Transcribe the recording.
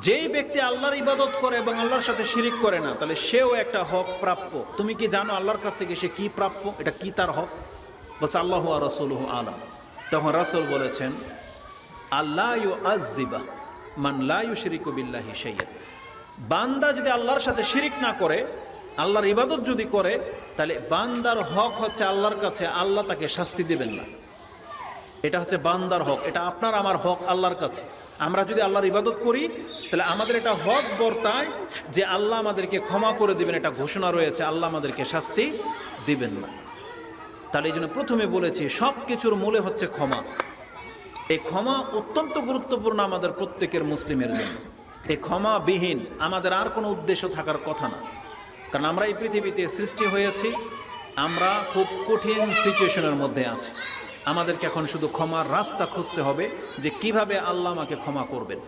যেই ব্যক্তি আল্লাহর ইবাদত করে এবং আল্লাহর সাথে শিরিক করে না, তাহলে সেও একটা হক প্রাপ্য। তুমি কি জানো আল্লাহর কাছ থেকে সে কি প্রাপ্য? এটা কি তার হক? বলছে আল্লাহ ওয়া রাসূলুহু আলাম। তখন রাসূল বলেছেন, আল্লা ইউআযযিবা মান লা ইউশরিকু বিল্লাহি শাইআন। বান্দা যদি আল্লাহর সাথে শিরিক না করে, আল্লাহর ইবাদত যদি করে, তাহলে বান্দার হক হচ্ছে আল্লাহর কাছে আল্লাহ তাকে শাস্তি দেবেন না। এটা হচ্ছে বান্দার হক, এটা আপনার আমার হক আল্লাহর কাছে। আমরা যদি আল্লাহর ইবাদত করি, তাহলে আমাদের এটা হক বর্তায় যে আল্লাহ আমাদেরকে ক্ষমা করে দিবেন, এটা ঘোষণা রয়েছে, আল্লাহ আমাদেরকে শাস্তি দিবেন না। তাহলে এই জন্য প্রথমে বলেছি সব কিছুর মূলে হচ্ছে ক্ষমা। এই ক্ষমা অত্যন্ত গুরুত্বপূর্ণ আমাদের প্রত্যেকের মুসলিমের জন্য। এই ক্ষমাবিহীন আমাদের আর কোনো উদ্দেশ্য থাকার কথা না। কারণ আমরা এই পৃথিবীতে সৃষ্টি হয়েছি, আমরা খুব কঠিন সিচুয়েশনের মধ্যে আছি। আমাদেরকে এখন শুধু ক্ষমার রাস্তা খুঁজতে হবে যে কিভাবে আল্লাহ আমাকে ক্ষমা করবেন।